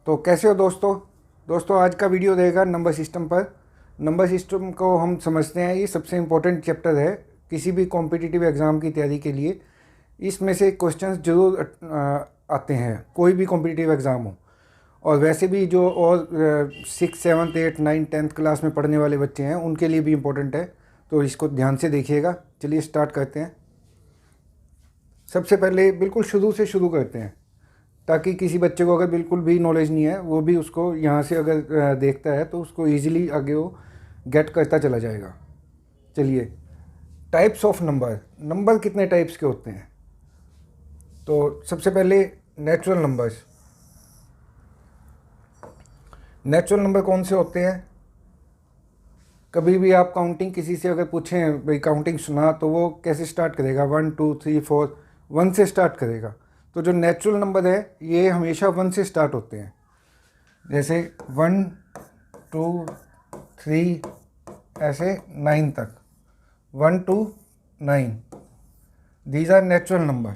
तो कैसे हो दोस्तों आज का वीडियो रहेगा नंबर सिस्टम पर। नंबर सिस्टम को हम समझते हैं, ये सबसे इम्पोर्टेंट चैप्टर है किसी भी कॉम्पिटिटिव एग्ज़ाम की तैयारी के लिए। इसमें से क्वेश्चंस जरूर आते हैं, कोई भी कॉम्पिटिटिव एग्ज़ाम हो। और वैसे भी जो और 6, 7, 8, 9, 10th क्लास में पढ़ने वाले बच्चे हैं उनके लिए भी इम्पोर्टेंट है, तो इसको ध्यान से देखिएगा। चलिए स्टार्ट करते हैं। सबसे पहले बिल्कुल शुरू से शुरू करते हैं, ताकि किसी बच्चे को अगर बिल्कुल भी नॉलेज नहीं है वो भी उसको यहाँ से अगर देखता है तो उसको इजीली आगे वो गेट करता चला जाएगा। चलिए, टाइप्स ऑफ नंबर कितने टाइप्स के होते हैं। तो सबसे पहले नेचुरल नंबर कौन से होते हैं। कभी भी आप काउंटिंग किसी से अगर पूछें, भाई काउंटिंग सुना, तो वो कैसे स्टार्ट करेगा, 1 2 3 4 1 से स्टार्ट करेगा। तो जो नेचुरल नंबर है ये हमेशा 1 से स्टार्ट होते हैं, जैसे 1 2 3 ऐसे 9 तक, 1 2 9, दीज आर नेचुरल नंबर।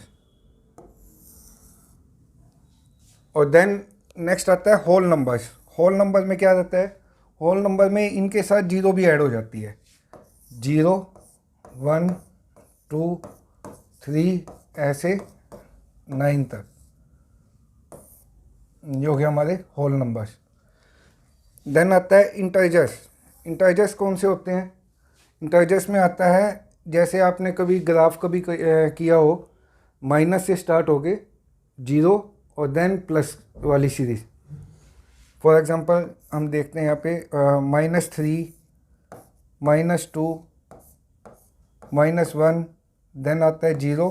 और देन नेक्स्ट आता है होल नंबर्स। होल नंबर में क्या रहता है, होल नंबर में इनके साथ जीरो भी ऐड हो जाती है। 0 1 2 3 ऐसे 9 तक, ये हो गया हमारे होल नंबर्स। देन आता है इंटर्जर्स कौन से होते हैं। इंटर्जर्स में आता है, जैसे आपने कभी ग्राफ किया हो, माइनस से स्टार्ट हो गए 0 और देन प्लस वाली सीरीज। फॉर एग्जांपल हम देखते हैं यहाँ पे -3 -2 -1, देन आता है 0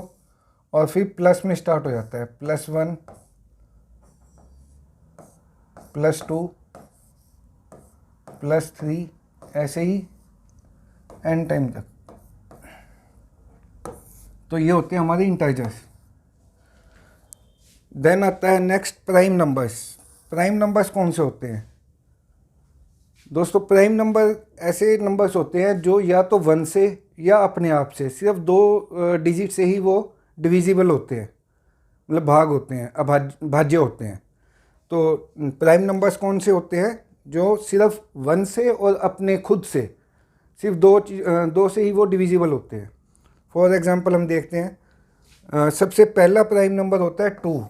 और फिर प्लस में स्टार्ट हो जाता है, +1 +2 +3 ऐसे ही एंड टाइम तक। तो ये होते हैं हमारे इंटर्जर्स। देन आता है नेक्स्ट प्राइम नंबर्स कौन से होते हैं दोस्तों। प्राइम नंबर ऐसे नंबर्स होते हैं जो या तो 1 से या अपने आप से सिर्फ 2 डिजिट से ही वो डिविजिबल होते हैं, मतलब भाग होते हैं, भाज्य होते हैं। तो प्राइम नंबर्स कौन से होते हैं, जो सिर्फ 1 से और अपने खुद से सिर्फ दो से ही वो डिविजिबल होते हैं। फॉर एग्जांपल हम देखते हैं, सबसे पहला प्राइम नंबर होता है 2,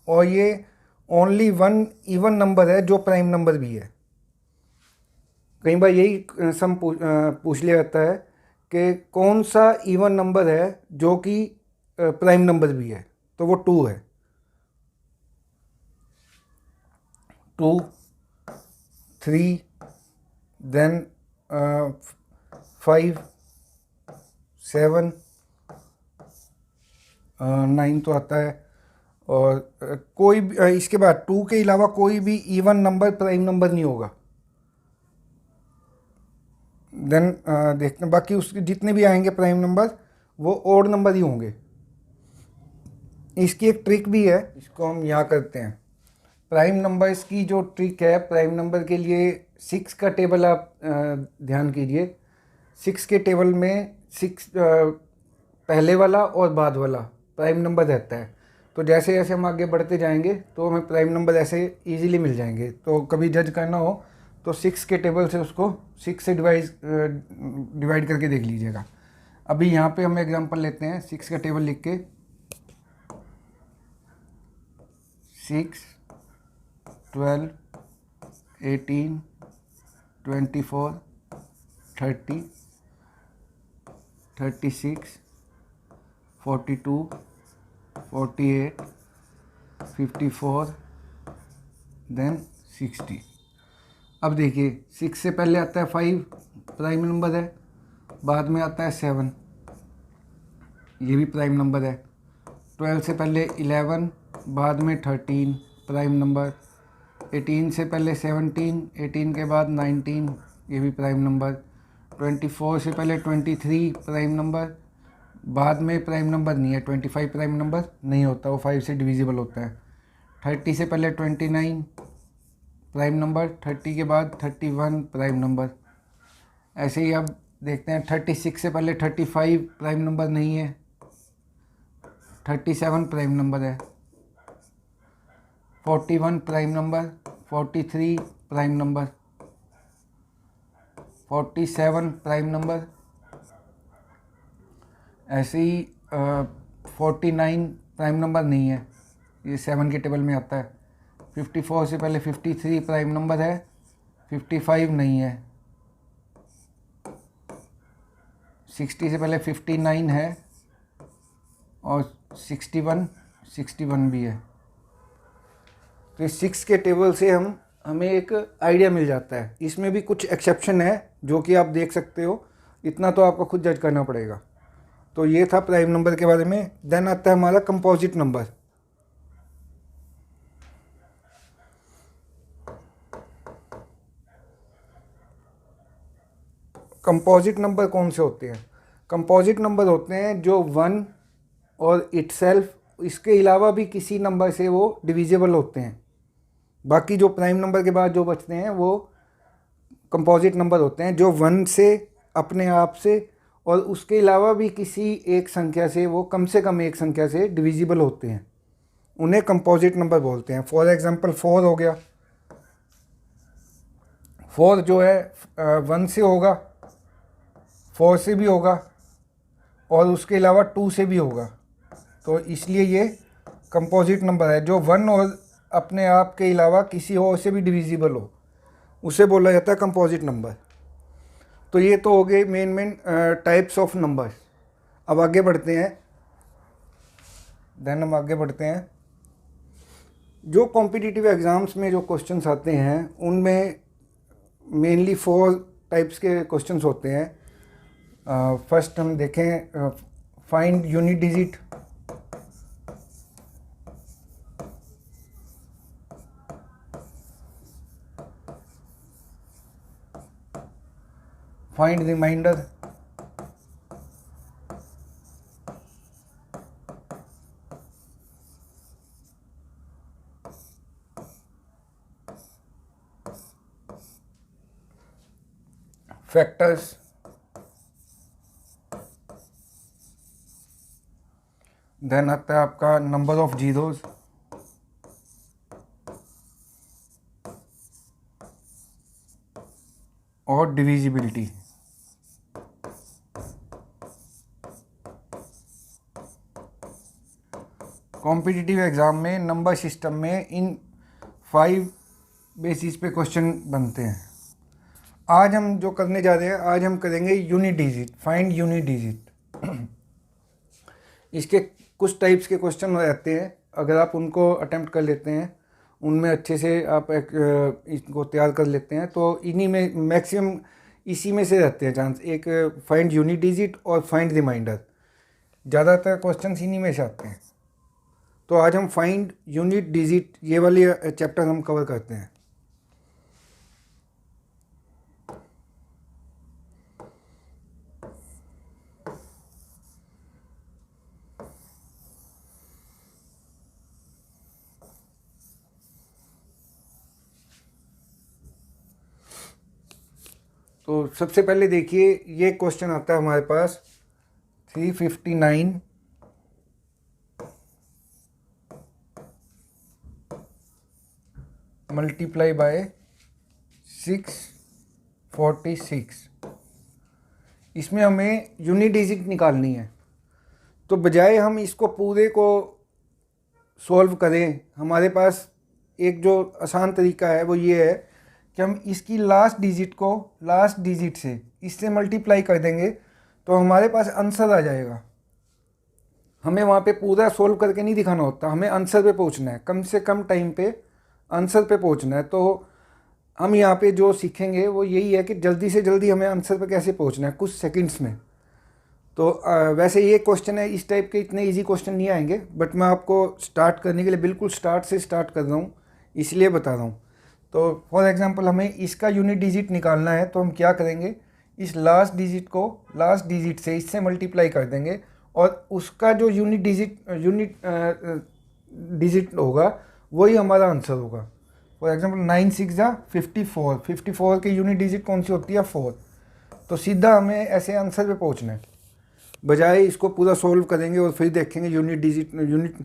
और ये ओनली 1 इवन नंबर है जो प्राइम नंबर भी है। कई बार यही सम पूछ लिया जाता है कि कौन सा इवन नंबर है जो कि प्राइम नंबर भी है, तो वो 2 है। 2 3 देन 5 7 9 तो आता है। और कोई इसके बाद 2 के अलावा कोई भी इवन नंबर प्राइम नंबर नहीं होगा। देन देखते हैं बाकी उसके जितने भी आएंगे प्राइम नंबर वो ओड नंबर ही होंगे। इसकी एक ट्रिक भी है, इसको हम यहाँ करते हैं। प्राइम नंबर्स की जो ट्रिक है, प्राइम नंबर के लिए 6 का टेबल आप ध्यान कीजिए। 6 के टेबल में 6 पहले वाला और बाद वाला प्राइम नंबर रहता है। तो जैसे जैसे हम आगे बढ़ते जाएंगे तो हमें प्राइम नंबर ऐसे इजीली मिल जाएंगे। तो कभी जज करना हो तो 6 के टेबल से उसको 6 से डिवाइड करके देख लीजिएगा। अभी यहाँ पे हम एग्जांपल लेते हैं, 6 का टेबल लिख के 6 12 18 24 30 36 42 48 54 देन 60। अब देखिए, 6 से पहले आता है 5, प्राइम नंबर है। बाद में आता है 7, ये भी प्राइम नंबर है। 12 से पहले 11, बाद में 13, प्राइम नंबर। 18 से पहले 17, 18 के बाद 19, ये भी प्राइम नंबर। 24 से पहले 23, प्राइम नंबर। बाद में प्राइम नंबर नहीं है, 25 प्राइम नंबर नहीं होता, वो 5 से डिविजिबल होता है। 30 से पहले 29 प्राइम नंबर, 30 के बाद 31 प्राइम नंबर। ऐसे ही अब देखते हैं, 36 से पहले 35 प्राइम नंबर नहीं है, 37 प्राइम नंबर है, 41 prime number, 43 prime number, 47 prime number, ऐसे ही 49 प्राइम नंबर नहीं है, ये 7 के टेबल में आता है। 54 से पहले 53 प्राइम नंबर है, 55 नहीं है। 60 से पहले 59 है और 61 भी है। तो इस 6 के टेबल से हमें एक आइडिया मिल जाता है। इसमें भी कुछ एक्सेप्शन है जो कि आप देख सकते हो, इतना तो आपको खुद जज करना पड़ेगा। तो ये था प्राइम नंबर के बारे में। देन आता है हमारा कंपोजिट नंबर। कंपोजिट नंबर कौन से होते हैं? कंपोजिट नंबर होते हैं जो 1 और इटसेल्फ, इसके अलावा भी किसी नंबर से वो डिविजिबल होते हैं। बाकी जो प्राइम नंबर के बाद जो बचते हैं वो कंपोजिट नंबर होते हैं जो 1 से, अपने आप से, और उसके अलावा भी किसी एक संख्या से, वो कम से कम एक संख्या से डिविजिबल होते हैं। उन्हें कंपोजिट नंबर बोलते हैं। फॉर एग्जांपल 4 हो गया। 4 जो है 1 से होगा, 4 से भी होगा, और उसके अलावा 2 से भी होगा। तो इसलिए ये कंपोजिट नंबर है जो 1 और अपने आप के अलावा किसी और से भी डिविजिबल हो, उसे बोला जाता है कंपोजिट नंबर। तो ये तो हो गए मेन टाइप्स ऑफ नंबर्स। अब आगे बढ़ते हैं। हम आगे बढ़ते हैं। जो कॉम्पिटिटिव एग्ज़ाम्स में जो क्वेश्चंस आते हैं उनमें मेनली 4 टाइप्स के क्वेश्चंस होते हैं। फर्स्ट हम देखें, find unit digit. Find remainder. Factors. Then आता है आपका नंबर ऑफ जीरोस। और डिविजिबिलिटी। कॉम्पिटिटिव एग्ज़ाम में नंबर सिस्टम में इन 5 बेसिस पे क्वेश्चन बनते हैं। आज हम जो करने जा रहे हैं, आज हम करेंगे unit digit, find unit digit. इसके कुछ टाइप्स के क्वेश्चन हो जाते हैं, अगर आप उनको अटेम्प्ट कर लेते हैं, उनमें अच्छे से आप इसको तैयार कर लेते हैं, तो इन्हीं में मैक्सिमम इसी में से रहते हैं चांस। एक फाइंड यूनिट डिजिट और फाइंड रिमाइंडर, ज़्यादातर क्वेश्चन इन्हीं में से आते हैं। तो आज हम फाइंड यूनिट डिजिट ये वाली चैप्टर हम कवर करते हैं। तो सबसे पहले देखिए, ये क्वेश्चन आता है हमारे पास 359 मल्टीप्लाई बाय 646। इसमें हमें यूनिट डिजिट निकालनी है। तो बजाय हम इसको पूरे को सॉल्व करें, हमारे पास एक जो आसान तरीका है वो ये है कि हम इसकी लास्ट डिजिट को लास्ट डिजिट से इससे मल्टीप्लाई कर देंगे तो हमारे पास आंसर आ जाएगा। हमें वहाँ पे पूरा सोल्व करके नहीं दिखाना होता, हमें आंसर पे पहुँचना है, कम से कम टाइम पे आंसर पे पहुँचना है। तो हम यहाँ पे जो सीखेंगे वो यही है कि जल्दी से जल्दी हमें आंसर पे कैसे पहुँचना है, कुछ सेकंड्स में। तो वैसे ये क्वेश्चन है, इस टाइप के इतने इजी क्वेश्चन नहीं आएंगे, बट मैं आपको स्टार्ट करने के लिए बिल्कुल स्टार्ट से स्टार्ट कर रहा हूँ, इसलिए बता रहा हूँ। तो फॉर एग्जांपल हमें इसका यूनिट डिजिट निकालना है, तो हम क्या करेंगे, इस लास्ट डिजिट को लास्ट डिजिट से इससे मल्टीप्लाई कर देंगे और उसका जो यूनिट डिजिट होगा वही हमारा आंसर होगा। फॉर एग्जांपल 9 6 जा 54, 54 की यूनिट डिजिट कौन सी होती है, 4। तो सीधा हमें ऐसे आंसर पे पहुंचना है, बजाय इसको पूरा सोल्व करेंगे और फिर देखेंगे यूनिट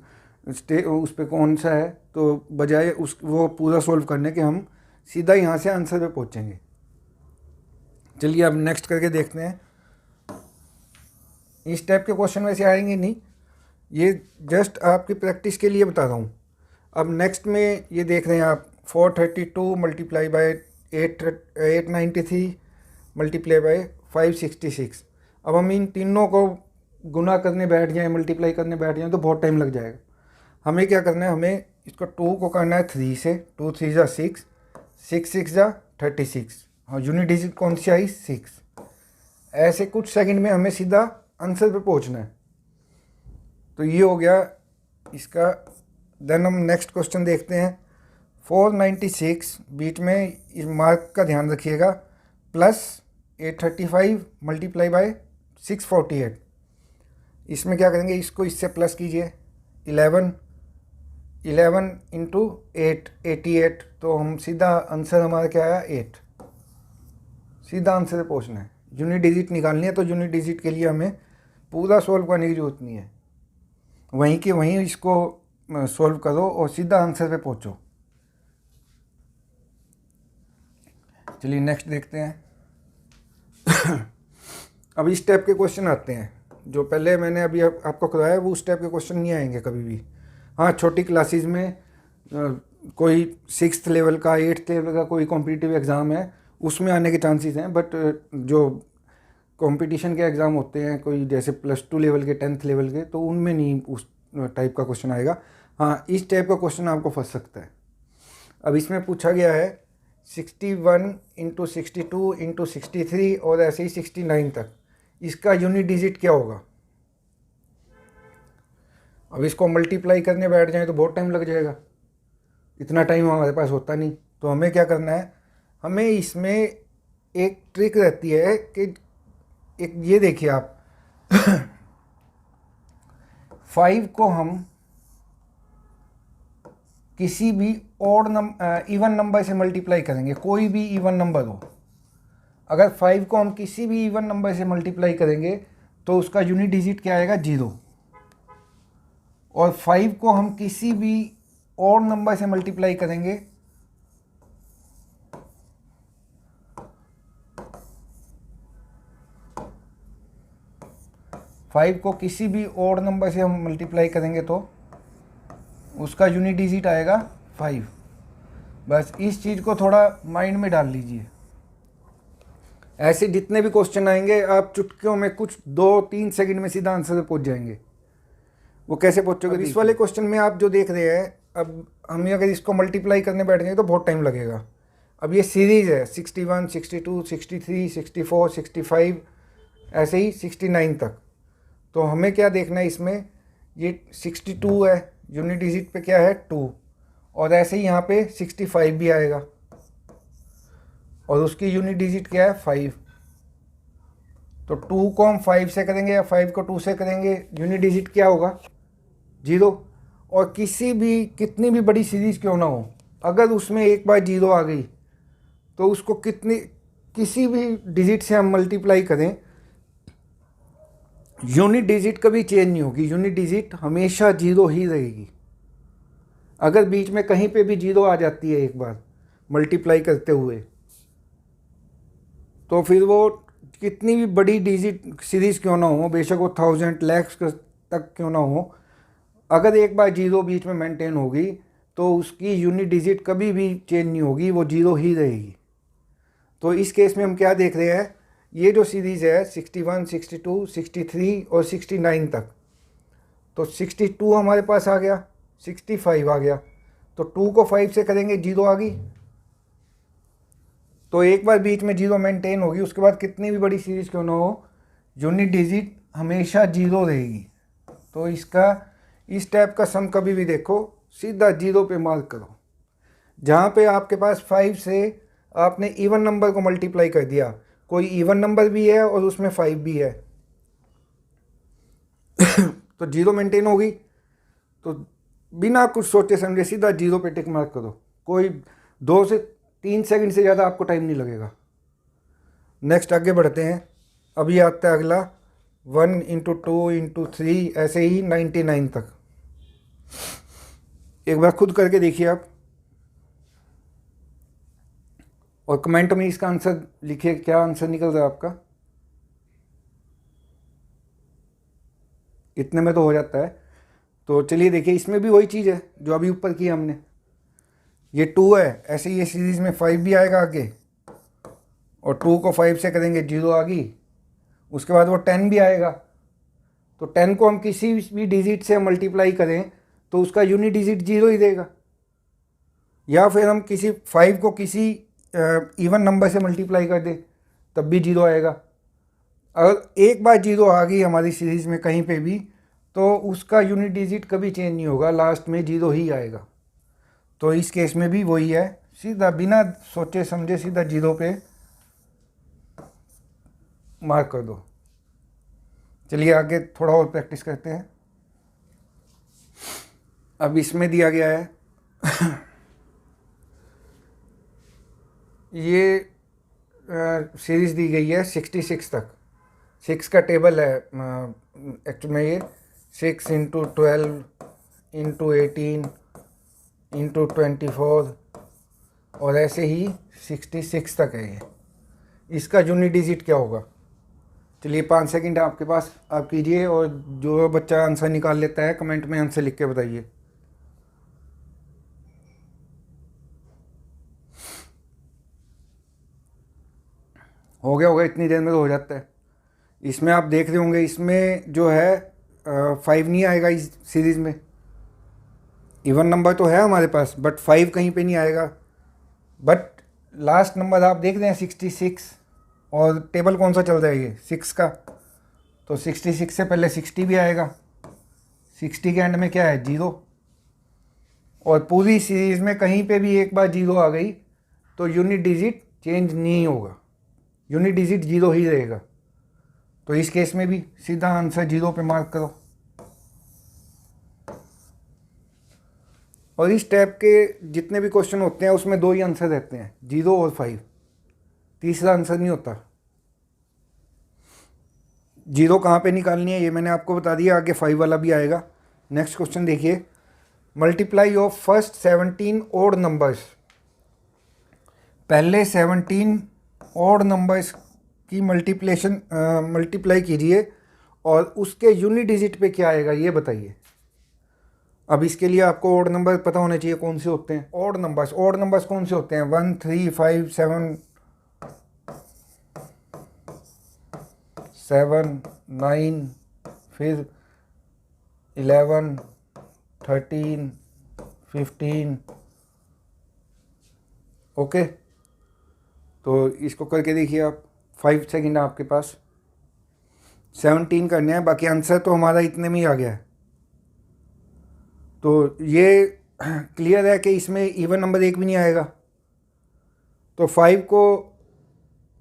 उस पर कौन सा है, तो बजाय उस वो पूरा सॉल्व करने के हम सीधा यहाँ से आंसर पे पहुँचेंगे। चलिए अब नेक्स्ट करके देखते हैं। इस टाइप के क्वेश्चन वैसे आएंगे नहीं, ये जस्ट आपकी प्रैक्टिस के लिए बता रहा हूँ। अब नेक्स्ट में ये देख रहे हैं आप 432 मल्टीप्लाई बाय 893 मल्टीप्लाई बाय 566। अब हम इन तीनों को गुना करने बैठ जाएं, मल्टीप्लाई करने बैठ जाएं तो बहुत टाइम लग जाएगा। हमें क्या करना है, हमें इसको 2 को करना है 3 से। 2 3 जा 6, 6 6 जा 36। हाँ, यूनिट डिजिट कौन सी आई, 6। ऐसे कुछ सेकंड में हमें सीधा आंसर पे पहुंचना है। तो ये हो गया इसका। देन हम नेक्स्ट क्वेश्चन देखते हैं। 496 बीच में इस मार्क का ध्यान रखिएगा, प्लस 835 मल्टीप्लाई बाय 648। इसमें क्या करेंगे, इसको इससे प्लस कीजिए। 11 इंटू 8 88। तो हम सीधा आंसर हमारा क्या आया, 8। सीधा आंसर पे पहुंचना है। यूनिट डिजिट निकालनी है तो यूनिट डिजिट के लिए हमें पूरा सॉल्व करने की जरूरत नहीं है, वहीं के वहीं इसको सॉल्व करो और सीधा आंसर पे पहुंचो। चलिए नेक्स्ट देखते हैं। अब इस टाइप के क्वेश्चन आते हैं, जो पहले मैंने अभी आपको कराया वो उस टाइप के क्वेश्चन नहीं आएंगे कभी भी। हाँ, छोटी क्लासेस में कोई 6th लेवल का 8th लेवल का कोई कॉम्पिटिटिव एग्ज़ाम है उसमें आने के चांसेस हैं, बट जो कंपटीशन के एग्ज़ाम होते हैं कोई जैसे +2 लेवल के 10th लेवल के, तो उनमें नहीं उस टाइप का क्वेश्चन आएगा। हाँ, इस टाइप का क्वेश्चन आपको फंस सकता है। अब इसमें पूछा गया है 61 इंटू 62 इंटू 63 और ऐसे ही 69 तक, इसका यूनिट डिजिट क्या होगा। अब इसको मल्टीप्लाई करने बैठ जाएं तो बहुत टाइम लग जाएगा, इतना टाइम हमारे पास होता नहीं। तो हमें क्या करना है, हमें इसमें एक ट्रिक रहती है कि एक ये देखिए आप 5 को हम किसी भी इवन नंबर से मल्टीप्लाई करेंगे, कोई भी इवन नंबर हो। अगर 5 को हम किसी भी इवन नंबर से मल्टीप्लाई करेंगे तो उसका यूनिट डिजिट क्या आएगा, 0। और 5 को हम किसी भी और नंबर से मल्टीप्लाई करेंगे तो उसका यूनिट डिजिट आएगा 5। बस इस चीज़ को थोड़ा माइंड में डाल लीजिए। ऐसे जितने भी क्वेश्चन आएंगे आप चुटकियों में कुछ 2-3 सेकंड में सीधा आंसर पे पहुंच जाएंगे। वो कैसे पहुंचोगे, इस वाले क्वेश्चन में आप जो देख रहे हैं, अब हम अगर इसको मल्टीप्लाई करने बैठ जाएंगे तो बहुत टाइम लगेगा। अब ये सीरीज़ है 61 62 63 64 65 ऐसे ही 69 तक। तो हमें क्या देखना है, इसमें ये 62 है, यूनिट डिजिट पे क्या है 2, और ऐसे ही यहाँ पे 65 भी आएगा और उसकी यूनिट डिजिट क्या है 5। तो 2 को हम 5 से करेंगे या 5 को 2 से करेंगे, यूनिट डिजिट क्या होगा, 0। और कितनी भी बड़ी सीरीज़ क्यों ना हो, अगर उसमें एक बार 0 आ गई तो उसको किसी भी डिजिट से हम मल्टीप्लाई करें, यूनिट डिजिट कभी चेंज नहीं होगी, यूनिट डिजिट हमेशा 0 ही रहेगी। अगर बीच में कहीं पे भी 0 आ जाती है एक बार मल्टीप्लाई करते हुए, तो फिर वो कितनी भी बड़ी डिजिट सीरीज़ क्यों ना हो, बेशक वो 1000 लाख तक क्यों ना हो, अगर एक बार 0 बीच में मेंटेन होगी तो उसकी यूनिट डिजिट कभी भी चेंज नहीं होगी, वो 0 ही रहेगी। तो इस केस में हम क्या देख रहे हैं, ये जो सीरीज़ है 61 62 63 और 69 तक, तो 62 हमारे पास आ गया, 65 आ गया, तो 2 को 5 से करेंगे 0 आ गई। तो एक बार बीच में 0 मेंटेन होगी, उसके बाद कितनी भी बड़ी सीरीज़ क्यों ना हो, यूनिट डिजिट हमेशा 0 रहेगी। तो इसका इस टाइप का सम कभी भी देखो सीधा 0 पे मार्क करो। जहाँ पे आपके पास 5 से आपने इवन नंबर को मल्टीप्लाई कर दिया, कोई इवन नंबर भी है और उसमें 5 भी है तो 0 मेंटेन होगी। तो बिना कुछ सोचे समझे सीधा 0 पे टिक मार्क करो, कोई 2 से 3 सेकंड से ज़्यादा आपको टाइम नहीं लगेगा। नेक्स्ट आगे बढ़ते हैं। अभी आता है अगला 1 इंटू 2 इंटू 3 ऐसे ही 99 तक। एक बार खुद करके देखिए आप, और कमेंट में इसका आंसर लिखिए, क्या आंसर निकल रहा है आपका। इतने में तो हो जाता है। तो चलिए देखिए, इसमें भी वही चीज़ है जो अभी ऊपर की हमने, ये 2 है, ऐसे ही ये सीरीज़ में 5 भी आएगा आगे, और 2 को 5 से करेंगे 0 आ गई, उसके बाद वो 10 भी आएगा। तो 10 को हम किसी भी डिजिट से मल्टीप्लाई करें तो उसका यूनिट डिजिट 0 ही देगा, या फिर हम किसी 5 को किसी इवन नंबर से मल्टीप्लाई कर दें तब भी 0 आएगा। अगर एक बार 0 आ गई हमारी सीरीज़ में कहीं पे भी, तो उसका यूनिट डिजिट कभी चेंज नहीं होगा, लास्ट में 0 ही आएगा। तो इस केस में भी वही है, सीधा बिना सोचे समझे सीधा 0 पे मार्क कर दो। चलिए आगे थोड़ा और प्रैक्टिस करते हैं। अब इसमें दिया गया है ये सीरीज़ दी गई है 66 तक, 6 का टेबल है एक्चुअल में, ये 6 इंटू 12 इंटू 18 इंटू 24 और ऐसे ही 66 तक है ये। इसका यूनिट डिजिट क्या होगा? चलिए 5 सेकंड आपके पास, आप कीजिए, और जो बच्चा आंसर निकाल लेता है कमेंट में आंसर लिख के बताइए। हो गया होगा, इतनी देर में तो हो जाता है। इसमें आप देख रहे होंगे, इसमें जो है 5 नहीं आएगा इस सीरीज़ में। इवन नंबर तो है हमारे पास, बट 5 कहीं पे नहीं आएगा। बट लास्ट नंबर आप देख रहे हैं 66, और टेबल कौन सा चल रहा है ये 6 का, तो 66 से पहले 60 भी आएगा, 60 के एंड में क्या है 0, और पूरी सीरीज़ में कहीं पे भी एक बार 0 आ गई तो यूनिट डिजिट चेंज नहीं होगा, यूनिट डिजिट 0 ही रहेगा। तो इस केस में भी सीधा आंसर 0 पे मार्क करो। और इस टाइप के जितने भी क्वेश्चन होते हैं उसमें 2 ही आंसर रहते हैं, 0 और 5, तीसरा आंसर नहीं होता। 0 कहाँ पे निकालनी है ये मैंने आपको बता दिया, आगे 5 वाला भी आएगा। नेक्स्ट क्वेश्चन देखिए, multiply of first 17 odd numbers. पहले 17 ओड नंबर्स की मल्टीप्लाई कीजिए और उसके यूनिट डिजिट पे क्या आएगा ये बताइए। अब इसके लिए आपको ओड नंबर पता होने चाहिए कौन से होते हैं। ओड नंबर्स कौन से होते हैं? 1 3 5 7 9, फिर 11 13 15। ओके, तो इसको करके देखिए आप, 5 सेकंड है आपके पास। 17 करने हैं, बाकी आंसर तो हमारा इतने में ही आ गया है। तो ये क्लियर है कि इसमें इवन नंबर एक भी नहीं आएगा। तो 5 को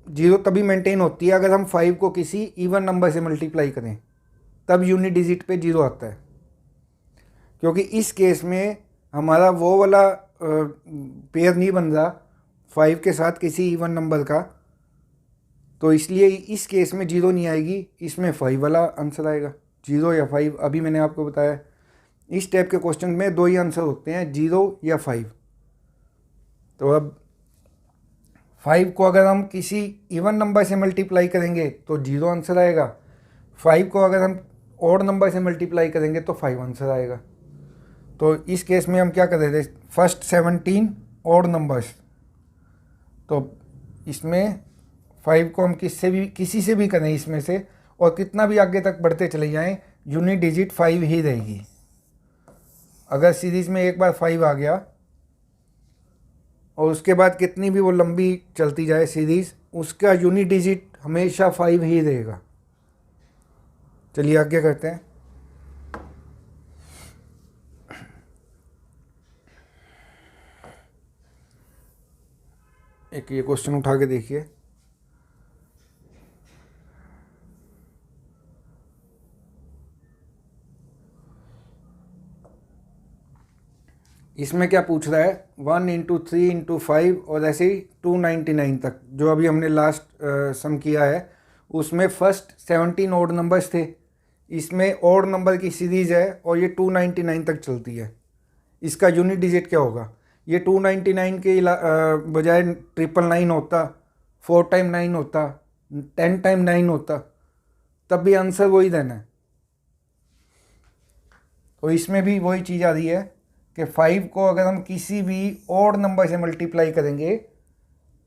0 तभी मेंटेन होती है अगर हम 5 को किसी इवन नंबर से मल्टीप्लाई करें, तब यूनिट डिजिट पे 0 आता है। क्योंकि इस केस में हमारा वो वाला पेयर नहीं बन रहा 5 के साथ किसी इवन नंबर का, तो इसलिए इस केस में 0 नहीं आएगी, इसमें 5 वाला आंसर आएगा, 0 या 5। अभी मैंने आपको बताया इस टाइप के क्वेश्चन में 2 ही आंसर होते हैं, 0 या 5। तो अब 5 को अगर हम किसी इवन नंबर से मल्टीप्लाई करेंगे तो 0 आंसर आएगा, 5 को अगर हम ऑड नंबर से मल्टीप्लाई करेंगे तो 5 आंसर आएगा। तो इस केस में हम क्या कर रहे थे, फर्स्ट 17 ऑड नंबर्स, तो इसमें 5 को हम किसी से भी करें इसमें से, और कितना भी आगे तक बढ़ते चले जाएं, यूनिट डिजिट 5 ही रहेगी। अगर सीरीज़ में एक बार 5 आ गया और उसके बाद कितनी भी वो लंबी चलती जाए सीरीज़, उसका यूनिट डिजिट हमेशा 5 ही रहेगा। चलिए आगे करते हैं। एक ये क्वेश्चन उठा के देखिए, इसमें क्या पूछ रहा है, 1 इंटू 3 इंटू 5 और ऐसे ही 299 तक, जो अभी हमने लास्ट सम किया है उसमें फर्स्ट 17 ओड नंबर्स थे, इसमें ओड नंबर की सीरीज़ है और ये 299 तक चलती है। इसका यूनिट डिजिट क्या होगा? ये 299 के बजाय 999 होता, 4 टाइम 9 होता, 10 टाइम 9 होता, तब भी आंसर वही देना है। तो इसमें भी वही चीज़ आ रही है कि 5 को अगर हम किसी भी ओड नंबर से मल्टीप्लाई करेंगे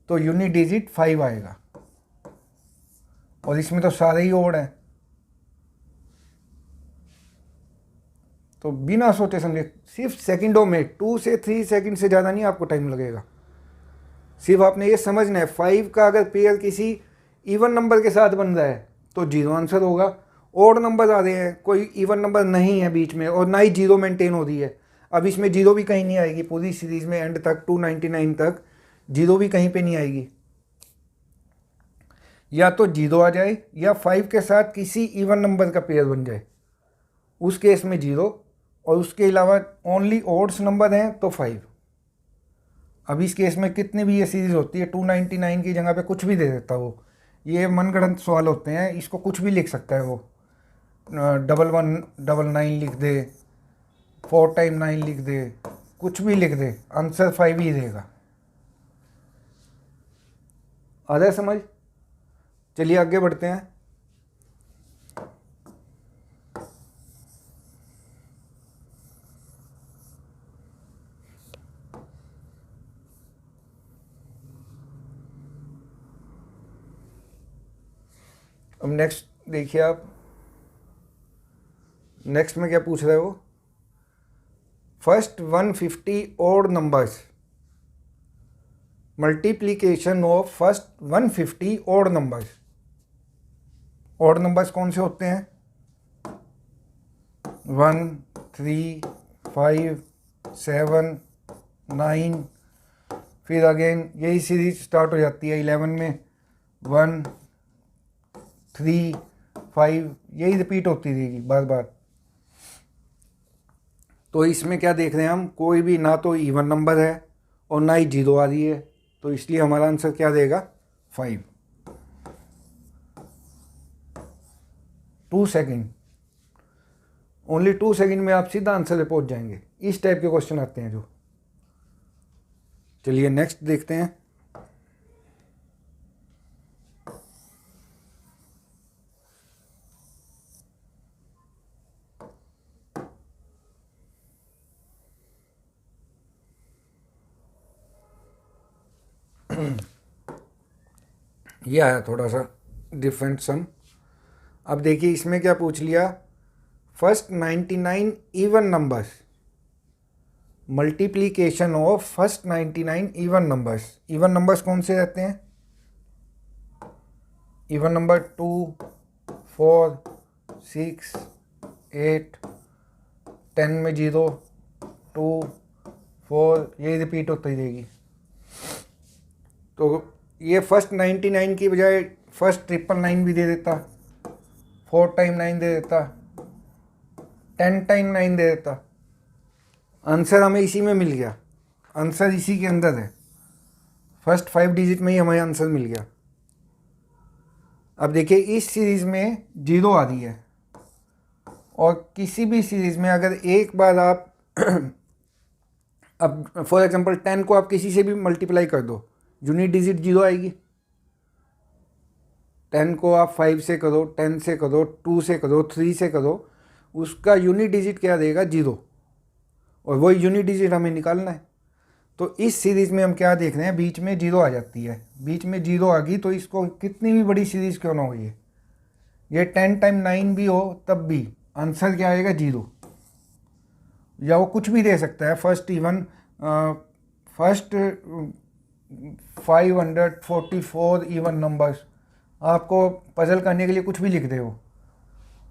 तो यूनिट डिजिट 5 आएगा, और इसमें तो सारे ही ओड हैं। तो बिना सोचे समझे सिर्फ सेकंडों में 2 से 3 सेकंड से ज़्यादा नहीं आपको टाइम लगेगा। सिर्फ आपने ये समझना है 5 का अगर पेयर किसी इवन नंबर के साथ बन रहा है तो जीरो आंसर होगा। ओड नंबर आ रहे हैं, कोई इवन नंबर नहीं है बीच में और ना ही जीरो मेंटेन हो रही है। अब इसमें जीरो भी कहीं नहीं आएगी, पूरी सीरीज़ में एंड तक 299 तक जीरो भी कहीं पे नहीं आएगी। या तो जीरो आ जाए या 5 के साथ किसी इवन नंबर का पेयर बन जाए, उस केस में जीरो, और उसके अलावा ओनली ओड्स नंबर हैं तो 5। अब इस केस में कितनी भी ये सीरीज़ होती है 299 की जगह पे कुछ भी दे देता वो। ये मनगढ़ंत सवाल होते हैं, इसको कुछ भी लिख सकता है वो, 1199 लिख दे, 4 टाइम 9 लिख दे, कुछ भी लिख दे, आंसर 5 ही देगा। आ रहा है समझ? चलिए आगे बढ़ते हैं। अब नेक्स्ट देखिए आप, नेक्स्ट में क्या पूछ रहे हो? First 150 odd numbers, multiplication of first 150 odd numbers. Odd numbers कौन से होते हैं? 1, 3, 5, 7, 9, फिर अगेन यही सीरीज स्टार्ट हो जाती है 11 में, 1, 3, 5, यही रिपीट होती रहेगी बार बार। तो इसमें क्या देख रहे हैं हम? कोई भी ना तो इवन नंबर है और ना ही जीरो आ रही है, तो इसलिए हमारा आंसर क्या देगा? 5। 2 सेकेंड, ओनली 2 सेकेंड में आप सीधा आंसर पे पहुंच जाएंगे। इस टाइप के क्वेश्चन आते हैं जो। चलिए नेक्स्ट देखते हैं। यह आया थोड़ा सा डिफरेंट सम। अब देखिए इसमें क्या पूछ लिया? First 99 even numbers, multiplication of first 99 even numbers. Even numbers कौन से रहते हैं? इवन नंबर 2, 4, 6, 8, 10 में 0, 2, 4, यही रिपीट होती रहेगी। तो ये फर्स्ट 99 की बजाय फर्स्ट 999 भी दे देता, 4 टाइम 9 दे देता, 10 टाइम 9 दे देता, आंसर हमें इसी में मिल गया। आंसर इसी के अंदर है, फर्स्ट 5 डिजिट में ही हमें आंसर मिल गया। अब देखिए इस सीरीज़ में जीरो आ रही है, और किसी भी सीरीज़ में अगर एक बार आप अब फॉर एग्जांपल 10 को आप किसी से भी मल्टीप्लाई कर दो, यूनिट डिजिट जीरो आएगी। 10 को आप 5 से करो, 10 से करो, 2 से करो, 3 से करो, उसका यूनिट डिजिट क्या देगा? जीरो, और वही यूनिट डिजिट हमें निकालना है। तो इस सीरीज़ में हम क्या देख रहे हैं? बीच में जीरो आ जाती है, बीच में जीरो आ गई तो इसको कितनी भी बड़ी सीरीज़ क्यों ना हो, ये 10 टाइम 9 भी हो तब भी आंसर क्या आएगा? जीरो। या वो कुछ भी दे सकता है, first even, first 544 even numbers, आपको पजल करने के लिए कुछ भी लिख दे हो,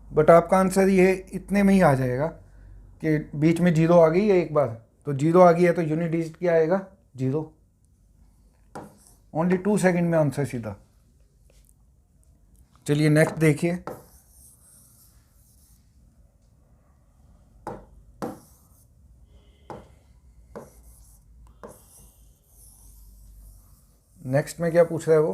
बट आपका आंसर ये इतने में ही आ जाएगा कि बीच में जीरो आ गई है एक बार, तो जीरो आ गई है तो यूनिट डिजिट क्या आएगा? जीरो। ओनली 2 सेकेंड में आंसर सीधा। चलिए नेक्स्ट देखिए। नेक्स्ट में क्या पूछ रहा है वो?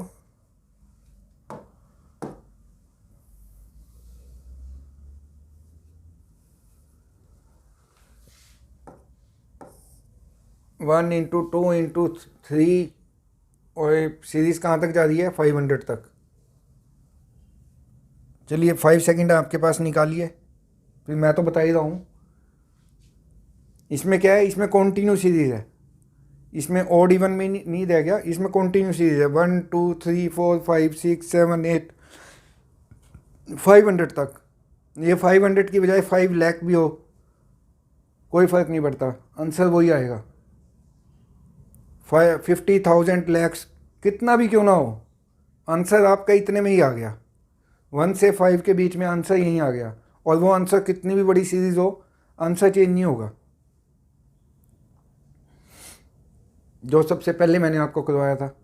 1 इंटू 2 इंटू 3 और सीरीज़ कहाँ तक जा रही है 500 तक। चलिए 5 सेकंड आपके पास निकालिए, फिर मैं तो बता ही रहा हूँ। इसमें क्या है, इसमें कॉन्टीन्यू सीरीज़ है, इसमें ऑड इवन में नहीं रह गया, इसमें कॉन्टीन्यू सीरीज़ है 1 2 3 4 5 6 7 8 500 तक। ये 500 की बजाय 5 लाख भी हो कोई फ़र्क नहीं पड़ता, आंसर वही आएगा। 50,000 लैक्स कितना भी क्यों ना हो, आंसर आपका इतने में ही आ गया। 1 से 5 के बीच में आंसर यहीं आ गया, और वो आंसर कितनी भी बड़ी सीरीज़ हो आंसर चेंज नहीं होगा। जो सबसे पहले मैंने आपको करवाया था,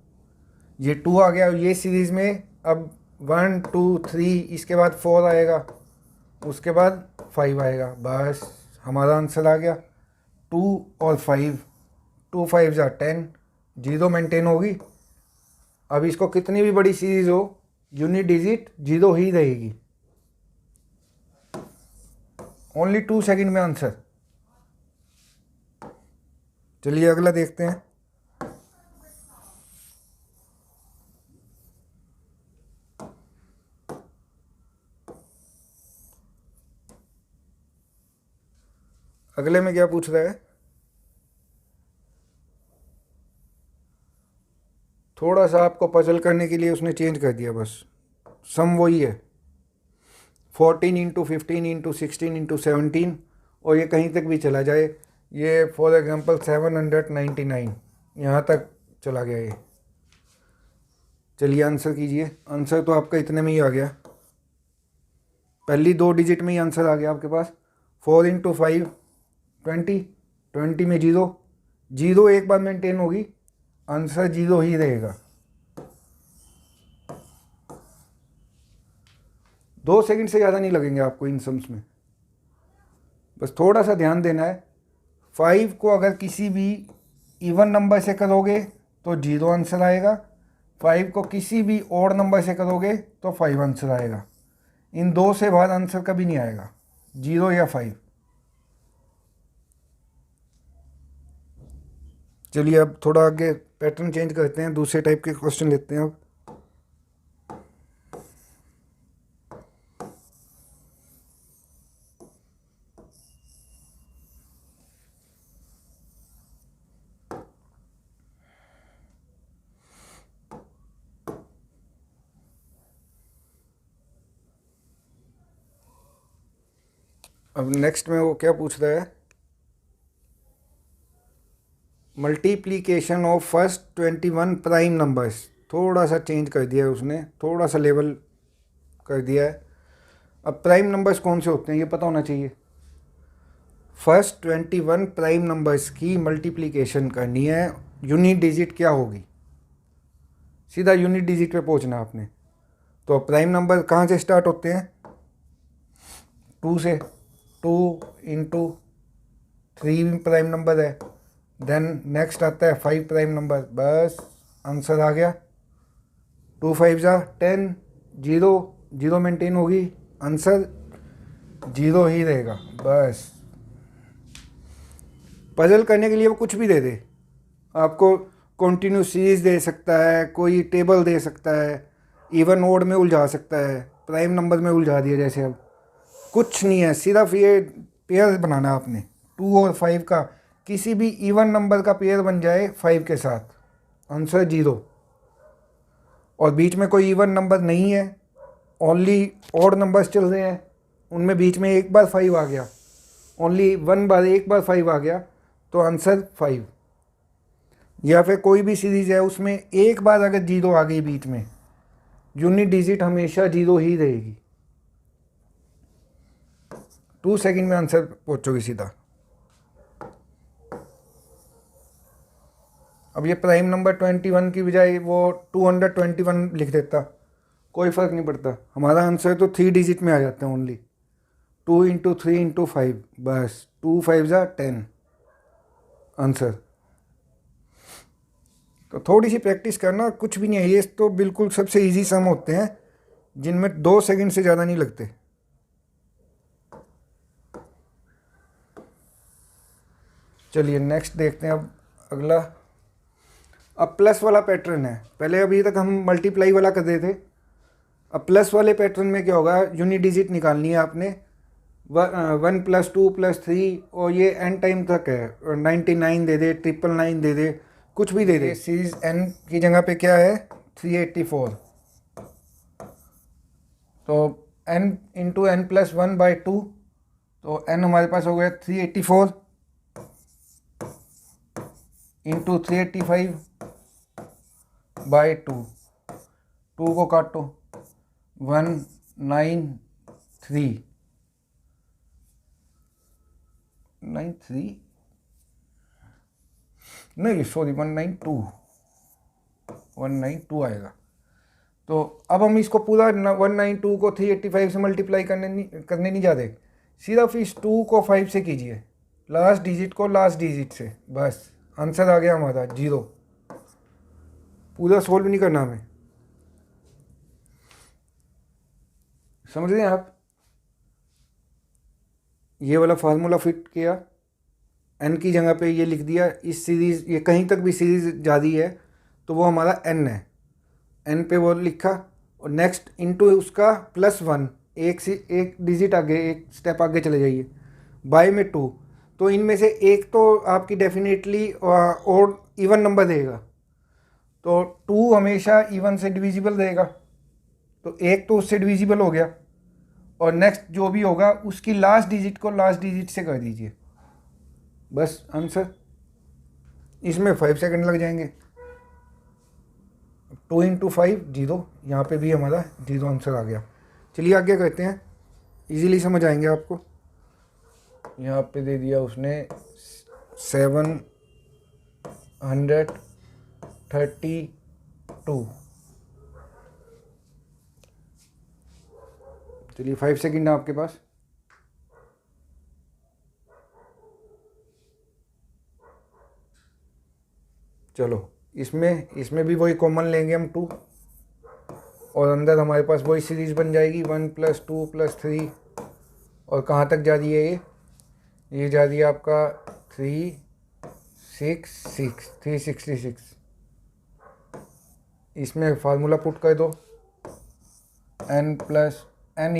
ये 2 आ गया, ये सीरीज़ में अब 1 2 3 इसके बाद 4 आएगा, उसके बाद 5 आएगा, बस हमारा आंसर आ गया। 2 और 5, 2 5 जा 10, 0 मेंटेन होगी। अब इसको कितनी भी बड़ी सीरीज़ हो यूनिट डिजिट 0 ही रहेगी। ओनली 2 सेकंड में आंसर। चलिए अगला देखते हैं। अगले में क्या पूछ रहा है, थोड़ा सा आपको पजल करने के लिए उसने चेंज कर दिया, बस सम वही है 14 इंटू 15 इंटू 16 इंटू 17, और ये कहीं तक भी चला जाए, ये फॉर एग्जांपल 799 यहाँ तक चला गया ये। चलिए आंसर कीजिए, आंसर तो आपका इतने में ही आ गया, पहली 2 डिजिट में ही आंसर आ गया आपके पास। 4 इंटू 5 20, 20 में 0, 0 एक बार मेंटेन होगी, आंसर 0 ही रहेगा। 2 सेकंड से ज़्यादा नहीं लगेंगे आपको इन सम्स में, बस थोड़ा सा ध्यान देना है। 5 को अगर किसी भी इवन नंबर से करोगे तो 0 आंसर आएगा, 5 को किसी भी ऑड नंबर से करोगे तो 5 आंसर आएगा। इन 2 से बाद आंसर कभी नहीं आएगा, 0 या 5। चलिए अब थोड़ा आगे पैटर्न चेंज करते हैं, दूसरे टाइप के क्वेश्चन लेते हैं। अब नेक्स्ट में वो क्या पूछ रहा है, multiplication of first 21 prime numbers. थोड़ा सा चेंज कर दिया है उसने, थोड़ा सा लेवल कर दिया है। अब प्राइम नंबर्स कौन से होते हैं ये पता होना चाहिए। फर्स्ट 21 प्राइम नंबर्स की मल्टीप्लीकेशन करनी है, यूनिट डिजिट क्या होगी, सीधा यूनिट डिजिट पे पहुंचना आपने। तो प्राइम नंबर कहाँ से स्टार्ट होते हैं, 2 से। 2 इंटू 3 प्राइम नंबर है, देन नेक्स्ट आता है 5 प्राइम नंबर, बस आंसर आ गया। 2 5 जा 10, 0 0 मेंटेन होगी, आंसर 0 ही रहेगा। बस पजल करने के लिए वो कुछ भी दे दे, आपको कॉन्टीन्यू सीरीज दे सकता है, कोई टेबल दे सकता है, इवन ओड में उलझा सकता है, प्राइम नंबर में उलझा दिया जैसे। अब कुछ नहीं है, सिर्फ ये पेयर बनाना आपने 2 और 5 का, किसी भी इवन नंबर का पेयर बन जाए 5 के साथ, आंसर 0। और बीच में कोई इवन नंबर नहीं है, ओनली ऑड नंबर्स चल रहे हैं, उनमें बीच में एक बार 5 आ गया, ओनली 1 बार एक बार 5 आ गया, तो आंसर 5। या फिर कोई भी सीरीज है उसमें एक बार अगर 0 आ गई बीच में, यूनिट डिजिट हमेशा 0 ही रहेगी। 2 सेकंड में आंसर पहुंचोगे सीधा। अब ये प्राइम नंबर 21 की बजाय वो 221 लिख देता, कोई फ़र्क नहीं पड़ता, हमारा आंसर तो 3 डिजिट में आ जाता है ओनली। 2 इंटू 3 इंटू 5, बस 2 5 जा 10 आंसर। तो थोड़ी सी प्रैक्टिस करना, कुछ भी नहीं है, ये तो बिल्कुल सबसे इजी सम होते हैं जिनमें 2 सेकंड से ज़्यादा नहीं लगते। चलिए नेक्स्ट देखते हैं अब अगला अब प्लस वाला पैटर्न है। पहले अभी तक हम मल्टीप्लाई वाला कर रहे थे। अब प्लस वाले पैटर्न में क्या होगा, यूनिट डिजिट निकालनी है आपने। 1 + 2 + 3 और ये n टाइम तक है। 99 दे दे, 999 दे दे, कुछ भी दे दे। सीरीज n की जगह पे क्या है 384। तो n × n + 1/2, तो n हमारे पास हो गया 384 × 385/2। 2 को काटो 193 नहीं सॉरी 192 आएगा। तो अब हम इसको पूरा 192 को 385 से मल्टीप्लाई करने नहीं जाते, सिर्फ इस 2 को 5 से कीजिए, लास्ट डिजिट को लास्ट डिजिट से, बस आंसर आ गया हमारा 0। पूरा सोल्व नहीं करना हमें, समझ रहे हैं आप। ये वाला फार्मूला फिट किया, n की जगह पे ये लिख दिया। इस सीरीज़, ये कहीं तक भी सीरीज़ जारी है तो वो हमारा n है, n पे वो लिखा, और नेक्स्ट इनटू उसका +1, एक डिजिट आगे, एक स्टेप आगे चले जाइए, बाय में 2। तो इनमें से एक तो आपकी डेफिनेटली और इवन नंबर देगा, तो 2 हमेशा इवन से डिविजिबल देगा, तो एक तो उससे डिविजिबल हो गया। और नेक्स्ट जो भी होगा उसकी लास्ट डिजिट को लास्ट डिजिट से कर दीजिए, बस आंसर। इसमें 5 सेकंड लग जाएंगे। 2 × 5 0, यहाँ पे भी हमारा 0 आंसर आ गया। चलिए आगे करते हैं, इजीली समझ आएंगे आपको। यहाँ पे दे दिया उसने 732। चलिए 5 सेकंड है आपके पास। चलो इसमें भी वही कॉमन लेंगे हम 2, और अंदर हमारे पास वही सीरीज बन जाएगी 1 + 2 + 3। और कहाँ तक जा रही है ये जा रही है आपका 366। इसमें फार्मूला पुट कर दो, n × n +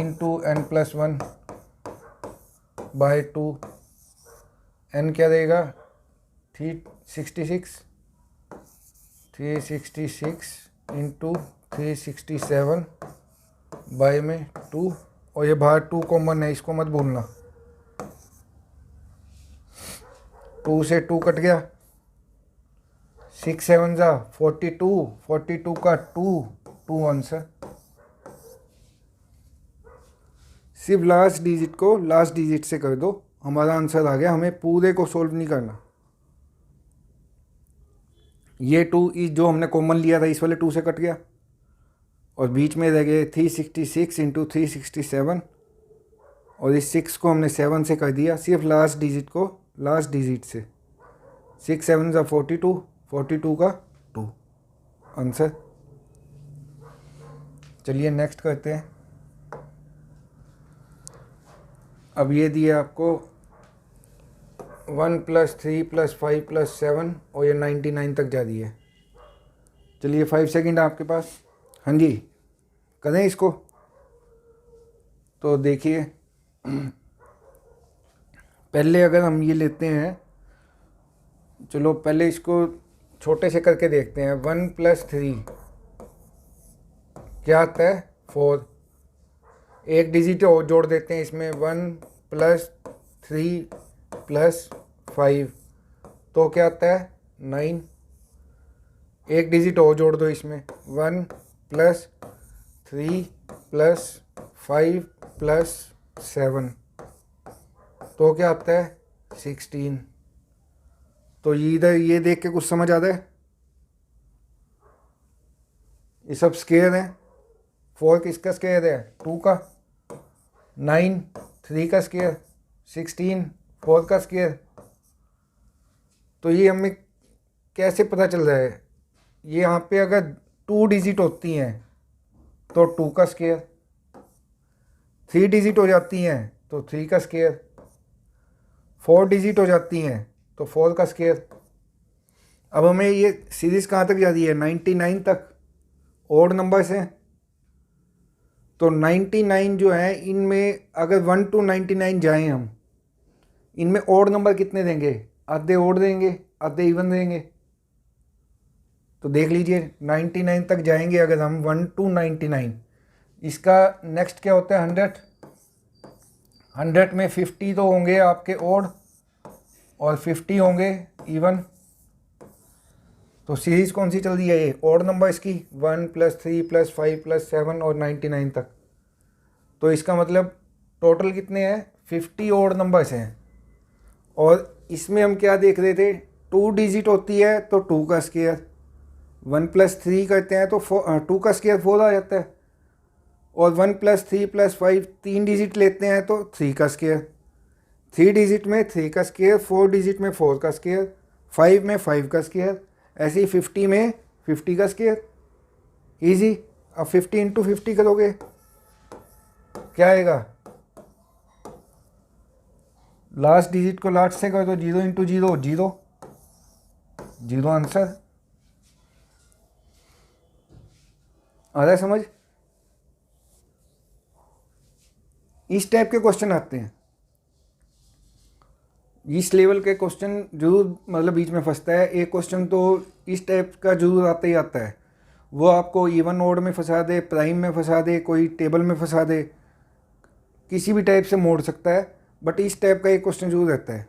1/2। n क्या देगा 366 × 367 बाय में 2, और ये बाहर 2 कॉमन है, इसको मत भूलना। 2 से 2 कट गया, 6 7 जा 42 का 2 आंसर। सिर्फ लास्ट डिजिट को लास्ट डिजिट से कर दो, हमारा आंसर आ गया। हमें पूरे को सोल्व नहीं करना। ये 2 जो हमने कॉमन लिया था इस वाले 2 से कट गया, और बीच में रह गए 366 × 367, और इस 6 को हमने 7 से कर दिया, सिर्फ लास्ट डिजिट को लास्ट डिजिट से। 6 7 जा 42 का 2 आंसर। चलिए नेक्स्ट करते हैं। अब ये दिया आपको 1 + 3 + 5 + 7, और ये 99 तक जा रही है। चलिए 5 सेकंड आपके पास। हाँ जी करें इसको। तो देखिए पहले अगर हम ये लेते हैं, चलो पहले इसको छोटे से करके देखते हैं। 1 + 3 क्या आता है 4। एक डिजिट और जोड़ देते हैं इसमें, 1 + 3 + 5, तो क्या आता है 9। एक डिजिट और जोड़ दो इसमें, 1 + 3 + 5 + 7, तो क्या आता है 16। तो इधर ये देख के कुछ समझ आता है, ये सब स्क्वायर है। 4 किसका स्क्वायर है 2 का, 9 3 का स्क्वायर, 16 4 का स्क्वायर। तो ये हमें कैसे पता चल रहा है, ये यहाँ पे अगर 2 डिजिट होती हैं तो 2 का स्क्वायर, 3 डिजिट हो जाती हैं तो 3 का स्क्वायर, 4 डिजिट हो जाती हैं तो 4 का स्क्वायर। अब हमें ये सीरीज़ कहाँ तक जा रही है, 99 तक ओड नंबर्स हैं। तो 99 जो है इनमें अगर 1 to 99 जाएं हम, इनमें ओड नंबर कितने देंगे, आधे ओड देंगे आधे इवन देंगे। तो देख लीजिए 99 तक जाएंगे अगर हम 1 to 99। इसका नेक्स्ट क्या होता है 100। 100 में 50 तो होंगे आपके ओड और 50 होंगे इवन। तो सीरीज़ कौन सी चल रही है, ये ओड नंबर इसकी 1 + 3 + 5 + 7 और 99 तक। तो इसका मतलब टोटल कितने हैं, 50 ओड नंबर्स हैं। और इसमें हम क्या देख रहे थे, 2 डिजिट होती है तो 2 का स्क्वायर, 1 + 3 करते हैं तो 2 का स्क्वायर 4 आ जाता है। और 1 + 3 + 5 3 डिजिट लेते हैं तो 3 का स्क्वायर, 3 डिजिट में 3 का स्क्वायर, 4 डिजिट में 4 का स्क्वायर, 5 में 5 का स्क्वायर, ऐसे ही 50 में 50 का स्क्वायर। ईजी। अब 50 × 50 करोगे क्या आएगा, लास्ट डिजिट को लास्ट से कर दो, 0 × 0 0, 0 आंसर। आ रहा है समझ। इस टाइप के क्वेश्चन आते हैं, इस लेवल के क्वेश्चन जरूर मतलब बीच में फंसता है। एक क्वेश्चन तो इस टाइप का जरूर आता ही आता है, वो आपको इवन ओड में फंसा दे, प्राइम में फंसा दे, कोई टेबल में फंसा दे, किसी भी टाइप से मोड़ सकता है, बट इस टाइप का एक क्वेश्चन जरूर रहता है।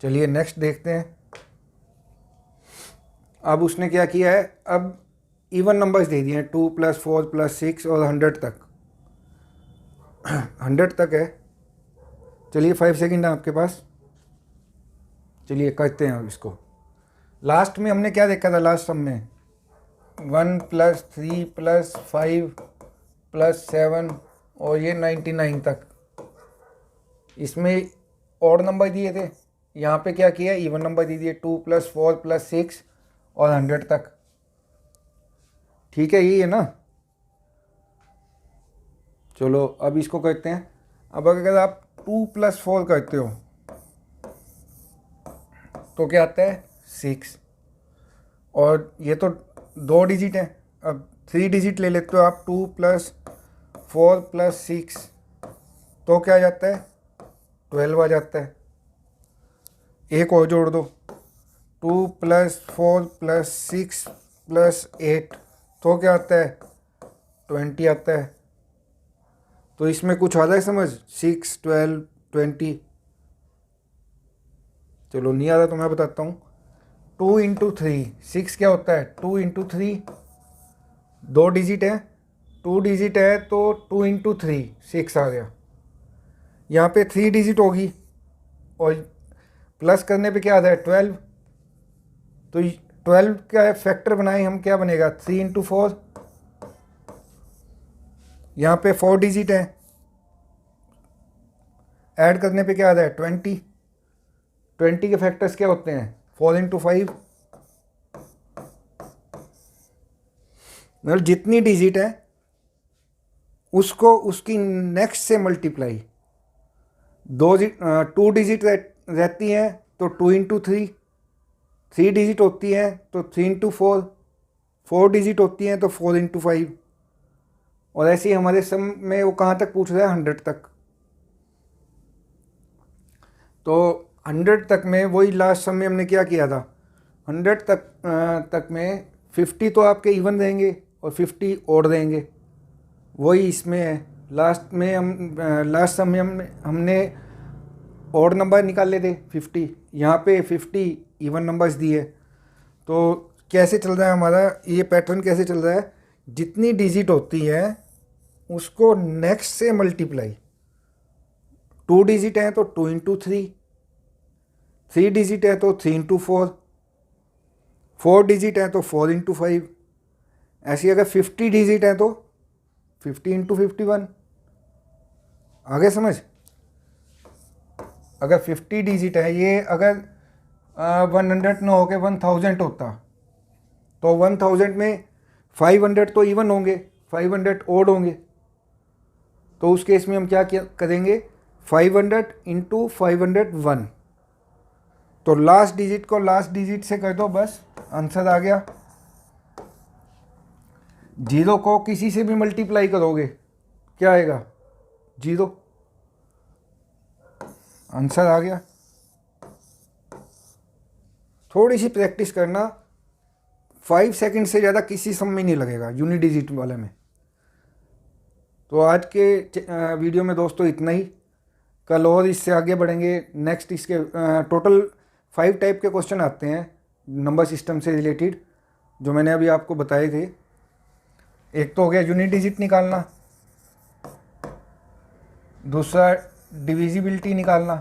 चलिए नेक्स्ट देखते हैं। अब उसने क्या किया है, अब इवन नंबर्स दे दिए हैं 2 + 4 + 6 और 100 तक। 100 तक है। चलिए 5 सेकंड है आपके पास, चलिए करते हैं अब इसको। लास्ट में हमने क्या देखा था, लास्ट सम में 1 + 3 + 5 + 7 और ये 99 तक, इसमें ऑड नंबर दिए थे। यहाँ पे क्या किया, इवन नंबर दे दिए 2 + 4 + 6 और 100 तक। ठीक है, यही है ना। चलो अब इसको करते हैं। अब अगर आप 2 + 4 करते हो तो क्या आता है 6, और ये तो 2 डिजिट है। अब 3 डिजिट ले लेते हो आप, 2 + 4 + 6 तो क्या आ जाता है 12 आ जाता है। एक और जोड़ दो, 2 + 4 + 6 + 8 तो क्या आता है 20 आता है। तो इसमें कुछ आ रहा है समझ, 6 12 20। चलो नहीं आ रहा तो मैं बताता हूँ। 2 × 3 6 क्या होता है, 2 × 3 2 डिजिट है, 2 डिजिट है तो 2 × 3 6 आ गया। यहाँ पे 3 डिजिट होगी और प्लस करने पे क्या आता है 12। तो 12 का फैक्टर बनाए हम, क्या बनेगा 3 × 4। यहाँ पे 4 डिजिट है, ऐड करने पे क्या आता है 20। 20 के फैक्टर्स क्या होते हैं 4 × 5। मतलब जितनी डिजिट है उसको उसकी नेक्स्ट से मल्टीप्लाई। 2 डिजिट रहती हैं तो 2 × 3, 3 डिजिट होती हैं तो 3 × 4, 4 डिजिट होती हैं तो 4 × 5। और ऐसे ही हमारे सम में वो कहाँ तक पूछ रहा है 100 तक। तो 100 तक में वही लास्ट सम में हमने क्या किया था, 100 तक में 50 तो आपके इवन देंगे और 50 ओड देंगे, वही इसमें है। लास्ट में हम लास्ट सम में हमने ओड नंबर निकाले थे 50, यहाँ पे 50 इवन नंबर्स दिए। तो कैसे चल रहा है हमारा ये पैटर्न, कैसे चल रहा है, जितनी डिजिट होती है उसको नेक्स्ट से मल्टीप्लाई। 2 डिजिट है तो 2 × 3, 3 डिजिट है तो 3 × 4, 4 डिजिट है तो 4 × 5। ऐसी अगर 50 डिजिट है तो 50 × 51। आगे समझ। अगर 50 डिजिट है ये, अगर 100 ना होके 1000 होता तो 1000 में 500 तो इवन होंगे, 500 ओड होंगे। तो उस केस में हम क्या करेंगे, 500 इंटू 501, तो लास्ट डिजिट को लास्ट डिजिट से कर दो, बस आंसर आ गया। जीरो को किसी से भी मल्टीप्लाई करोगे क्या आएगा, जीरो, आंसर आ गया। थोड़ी सी प्रैक्टिस करना, 5 सेकंड से ज़्यादा किसी सम में नहीं लगेगा यूनिट डिजिट वाले में। तो आज के वीडियो में दोस्तों इतना ही, कल और इससे आगे बढ़ेंगे। नेक्स्ट इसके टोटल 5 टाइप के क्वेश्चन आते हैं नंबर सिस्टम से रिलेटेड, जो मैंने अभी आपको बताए थे। एक तो हो गया यूनिट डिजिट निकालना, दूसरा डिविजिबिलिटी निकालना,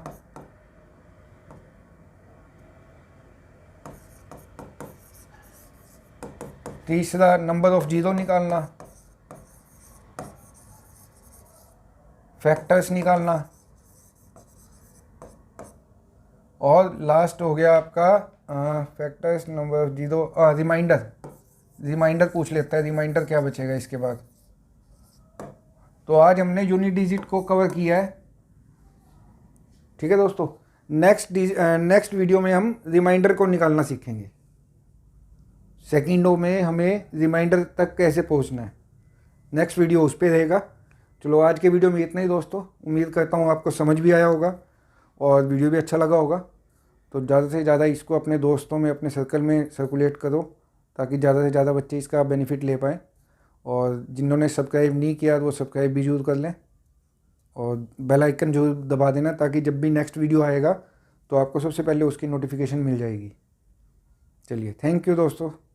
तीसरा नंबर ऑफ जीरो निकालना, फैक्टर्स निकालना, और लास्ट हो गया आपका factors, number of zero, remainder पूछ लेता है, रिमाइंडर क्या बचेगा इसके बाद। तो आज हमने यूनिट डिजिट को कवर किया है, ठीक है दोस्तों। नेक्स्ट वीडियो में हम रिमाइंडर को निकालना सीखेंगे। सेकंडों में हमें रिमाइंडर तक कैसे पहुंचना है, नेक्स्ट वीडियो उस पर रहेगा। चलो आज के वीडियो में इतना ही दोस्तों, उम्मीद करता हूँ आपको समझ भी आया होगा और वीडियो भी अच्छा लगा होगा। तो ज़्यादा से ज़्यादा इसको अपने दोस्तों में, अपने सर्कल में सर्कुलेट करो, ताकि ज़्यादा से ज़्यादा बच्चे इसका बेनिफिट ले पाएँ। और जिन्होंने सब्सक्राइब नहीं किया वो सब्सक्राइब भी जरूर कर लें, और बेल आइकन जरूर दबा देना, ताकि जब भी नेक्स्ट वीडियो आएगा तो आपको सबसे पहले उसकी नोटिफिकेशन मिल जाएगी। चलिए, थैंक यू दोस्तों।